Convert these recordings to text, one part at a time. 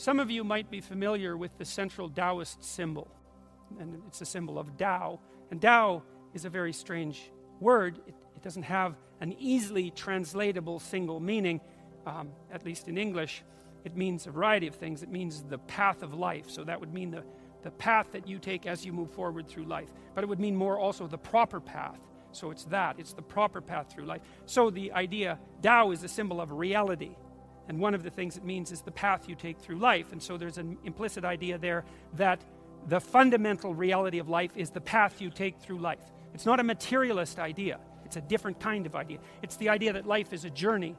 Some of you might be familiar with the central Taoist symbol, and it's a symbol of Tao. And Tao is a very strange word. It doesn't have an easily translatable single meaning, at least in English. It means a variety of things. It means the path of life. So that would mean the path that you take as you move forward through life. But it would mean more also the proper path. So it's the proper path through life. So the idea, Tao is a symbol of reality. And one of the things it means is the path you take through life. And so there's an implicit idea there that the fundamental reality of life is the path you take through life. It's not a materialist idea. It's a different kind of idea. It's the idea that life is a journey.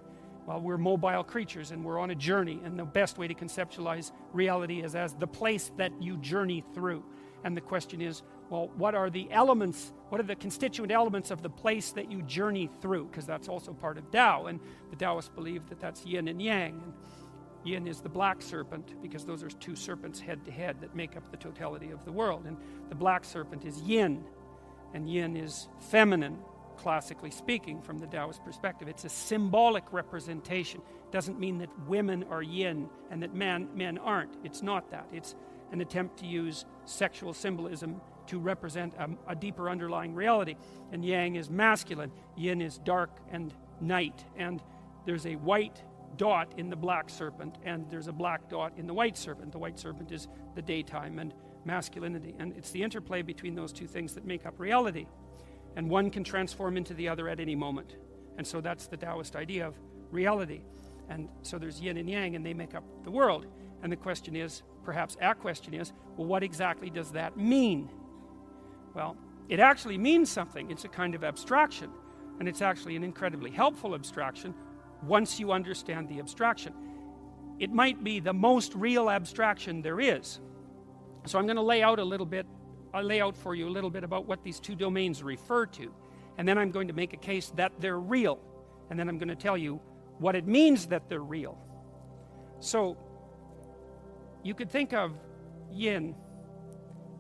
Well, we're mobile creatures and we're on a journey, and the best way to conceptualize reality is as the place that you journey through. And the question is, well, what are the elements, what are the constituent elements of the place that you journey through? Because that's also part of Tao, and the Taoists believe that that's yin and yang. And yin is the black serpent, because those are two serpents head to head that make up the totality of the world. And the black serpent is yin, and yin is feminine, classically speaking, from the Taoist perspective. It's a symbolic representation. It doesn't mean that women are yin and that men aren't. It's not that. It's an attempt to use sexual symbolism to represent a deeper underlying reality. And yang is masculine. Yin is dark and night. And there's a white dot in the black serpent, and there's a black dot in the white serpent. The white serpent is the daytime and masculinity. And it's the interplay between those two things that make up reality. And one can transform into the other at any moment. And so that's the Taoist idea of reality. And so there's yin and yang, and they make up the world. And the question is, perhaps our question is, well, what exactly does that mean? Well, it actually means something. It's a kind of abstraction. And it's actually an incredibly helpful abstraction once you understand the abstraction. It might be the most real abstraction there is. So I'm going to lay out for you a little bit about what these two domains refer to. And then I'm going to make a case that they're real. And then I'm going to tell you what it means that they're real. So you could think of yin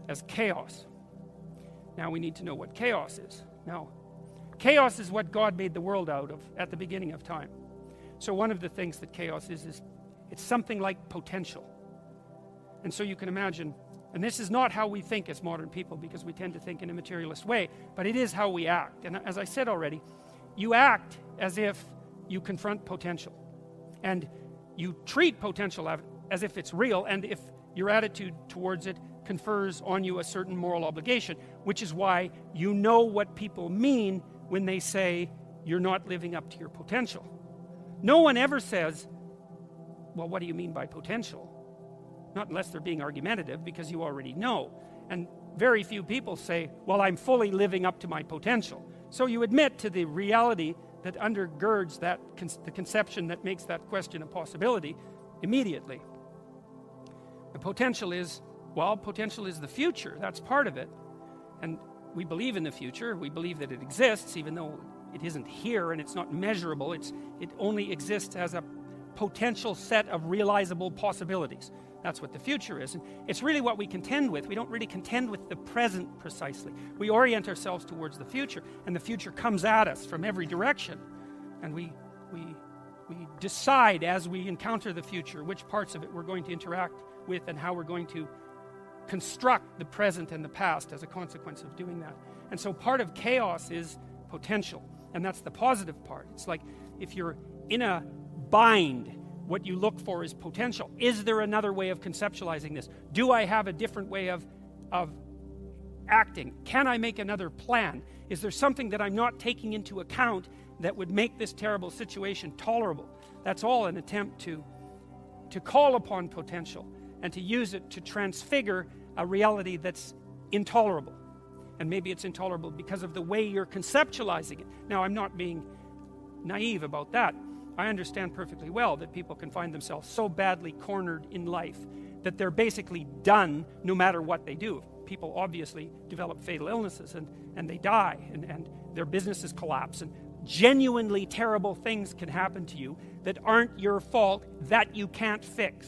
as chaos. Now we need to know what chaos is. Now, chaos is what God made the world out of at the beginning of time. So one of the things that chaos is it's something like potential. And so you can imagine, and this is not how we think as modern people, because we tend to think in a materialist way, but it is how we act. And as I said already, you act as if you confront potential. And you treat potential as if it's real, and if your attitude towards it confers on you a certain moral obligation, which is why you know what people mean when they say you're not living up to your potential. No one ever says, well, what do you mean by potential? Not unless they're being argumentative, because you already know. And very few people say, well, I'm fully living up to my potential. So you admit to the reality that undergirds that the conception that makes that question a possibility immediately. The potential is the future. That's part of it. And we believe in the future. We believe that it exists, even though it isn't here and it's not measurable. It only exists as a potential set of realizable possibilities. That's what the future is. And it's really what we contend with. We don't really contend with the present precisely. We orient ourselves towards the future, and the future comes at us from every direction. And we decide as we encounter the future which parts of it we're going to interact with and how we're going to construct the present and the past as a consequence of doing that. And so part of chaos is potential, and that's the positive part. It's like if you're in a bind, what you look for is potential. Is there another way of conceptualizing this? Do I have a different way of acting? Can I make another plan? Is there something that I'm not taking into account that would make this terrible situation tolerable? That's all an attempt to call upon potential and to use it to transfigure a reality that's intolerable. And maybe it's intolerable because of the way you're conceptualizing it. Now, I'm not being naive about that. I understand perfectly well that people can find themselves so badly cornered in life that they're basically done no matter what they do. People obviously develop fatal illnesses and they die and their businesses collapse, and genuinely terrible things can happen to you that aren't your fault, that you can't fix.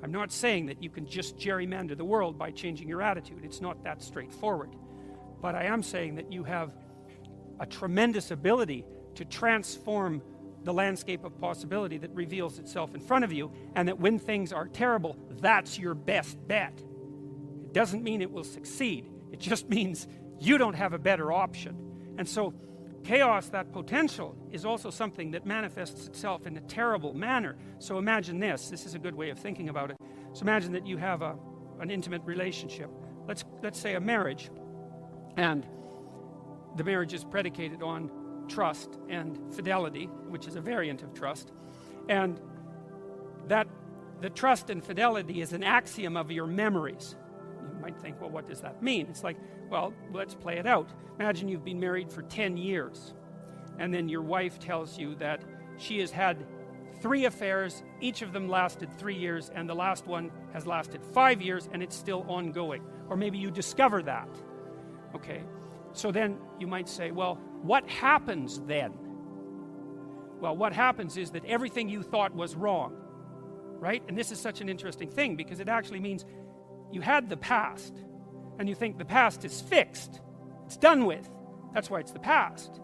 I'm not saying that you can just gerrymander the world by changing your attitude. It's not that straightforward. But I am saying that you have a tremendous ability to transform the landscape of possibility that reveals itself in front of you, and that when things are terrible, that's your best bet. It doesn't mean it will succeed. It just means you don't have a better option. And so chaos, that potential, is also something that manifests itself in a terrible manner. So imagine this is a good way of thinking about it. So imagine that you have an intimate relationship. Let's say a marriage, and the marriage is predicated on trust and fidelity, which is a variant of trust, and that the trust and fidelity is an axiom of your memories. You might think, well, what does that mean? It's like, well, let's play it out. Imagine you've been married for 10 years, and then your wife tells you that she has had 3 affairs, each of them lasted 3 years, and the last one has lasted 5 years, and it's still ongoing. Or maybe you discover that. Okay, so then you might say, well, what happens then? Well, what happens is that everything you thought was wrong, right? And this is such an interesting thing, because it actually means you had the past, and you think the past is fixed, it's done with, that's why it's the past.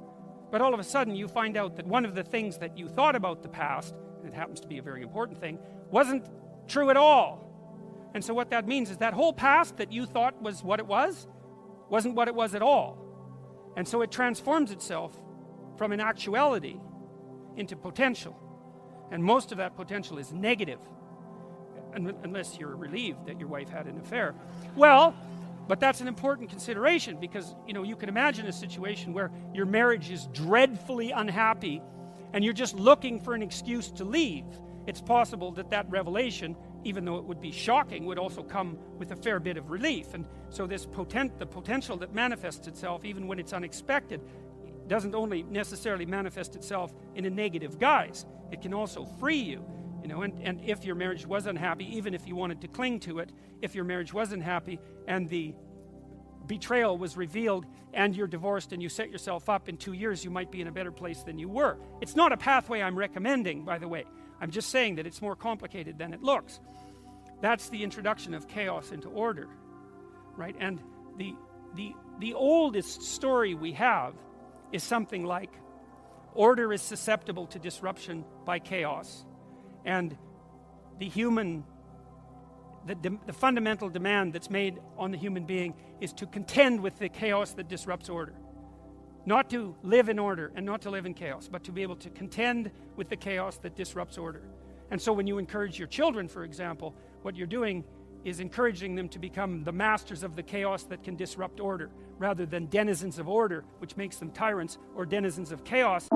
But all of a sudden you find out that one of the things that you thought about the past, and it happens to be a very important thing, wasn't true at all. And so what that means is that whole past that you thought was what it was, wasn't what it was at all. And so it transforms itself from an actuality into potential. And most of that potential is negative, unless you're relieved that your wife had an affair. Well, but that's an important consideration, because you can imagine a situation where your marriage is dreadfully unhappy and you're just looking for an excuse to leave. It's possible that that revelation, even though it would be shocking, would also come with a fair bit of relief. And so the potential that manifests itself, even when it's unexpected, doesn't only necessarily manifest itself in a negative guise. It can also free you. And if your marriage was unhappy, even if you wanted to cling to it, if your marriage was unhappy and the betrayal was revealed and you're divorced and you set yourself up, in 2 years you might be in a better place than you were. It's not a pathway I'm recommending, by the way. I'm just saying that it's more complicated than it looks. That's the introduction of chaos into order, right? And the oldest story we have is something like, order is susceptible to disruption by chaos. And the fundamental demand that's made on the human being is to contend with the chaos that disrupts order. Not to live in order and not to live in chaos, but to be able to contend with the chaos that disrupts order. And so when you encourage your children, for example, what you're doing is encouraging them to become the masters of the chaos that can disrupt order, rather than denizens of order, which makes them tyrants, or denizens of chaos.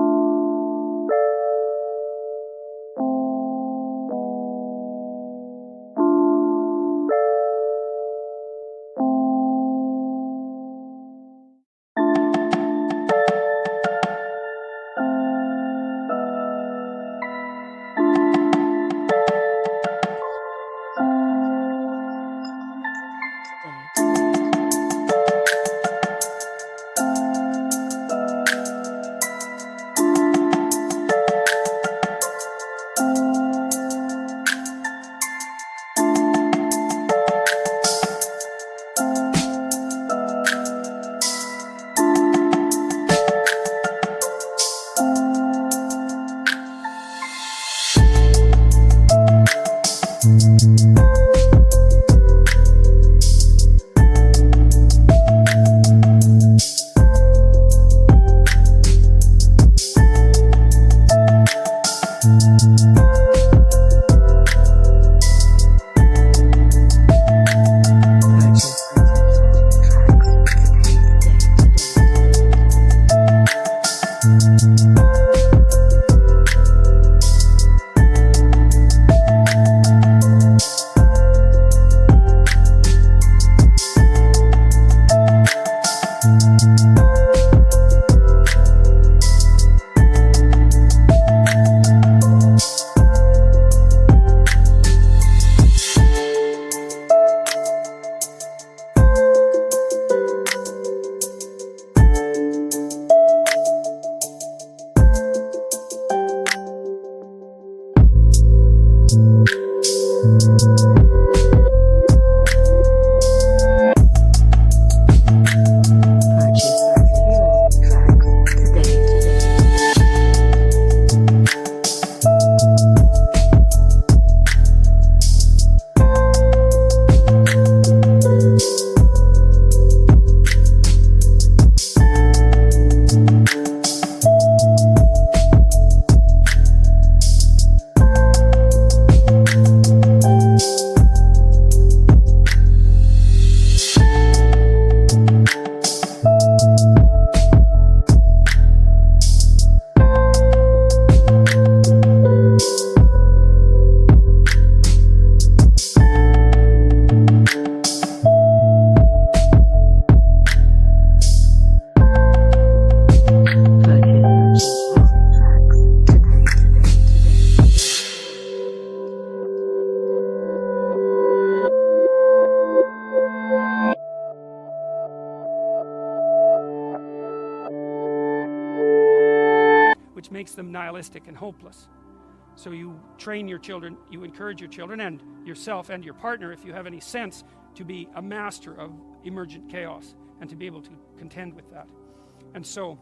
makes them nihilistic and hopeless. So you train your children, you encourage your children and yourself and your partner, if you have any sense, to be a master of emergent chaos and to be able to contend with that. And so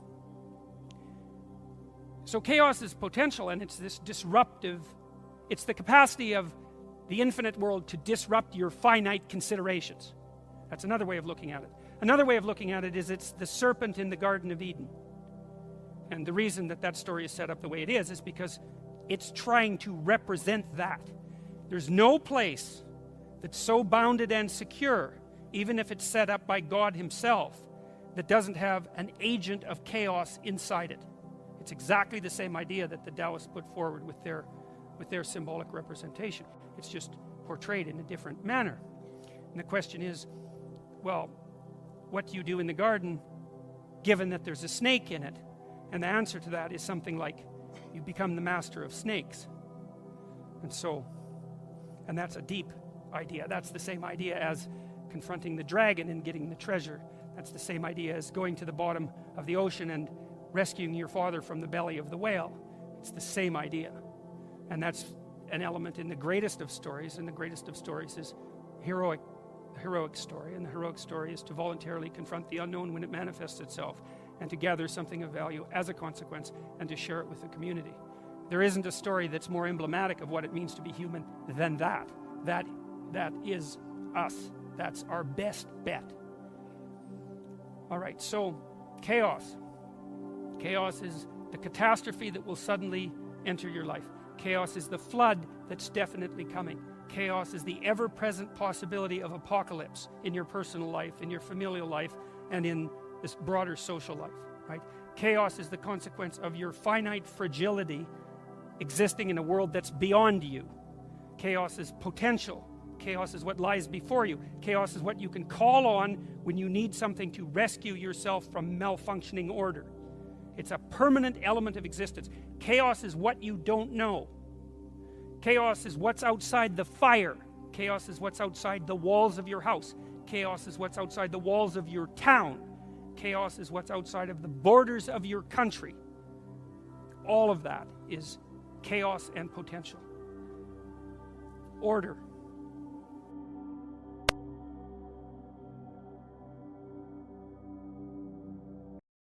chaos is potential, and it's this disruptive, it's the capacity of the infinite world to disrupt your finite considerations. That's another way of looking at it. Another way of looking at it is it's the serpent in the Garden of Eden. And the reason that story is set up the way it is because it's trying to represent that. There's no place that's so bounded and secure, even if it's set up by God himself, that doesn't have an agent of chaos inside it. It's exactly the same idea that the Taoists put forward with their symbolic representation. It's just portrayed in a different manner. And the question is, well, what do you do in the garden given that there's a snake in it? And the answer to that is something like, you become the master of snakes. And that's a deep idea. That's the same idea as confronting the dragon and getting the treasure. That's the same idea as going to the bottom of the ocean and rescuing your father from the belly of the whale. It's the same idea. And that's an element in the greatest of stories, and the greatest of stories is the heroic story. And the heroic story is to voluntarily confront the unknown when it manifests itself, and to gather something of value as a consequence, and to share it with the community. There isn't a story that's more emblematic of what it means to be human than that. That is us. That's our best bet. All right, so chaos. Chaos is the catastrophe that will suddenly enter your life. Chaos is the flood that's definitely coming. Chaos is the ever-present possibility of apocalypse in your personal life, in your familial life, and in this broader social life, right? Chaos is the consequence of your finite fragility existing in a world that's beyond you. Chaos is potential. Chaos is what lies before you. Chaos is what you can call on when you need something to rescue yourself from malfunctioning order. It's a permanent element of existence. Chaos is what you don't know. Chaos is what's outside the fire. Chaos is what's outside the walls of your house. Chaos is what's outside the walls of your town. Chaos is what's outside of the borders of your country. All of that is chaos and potential. Order.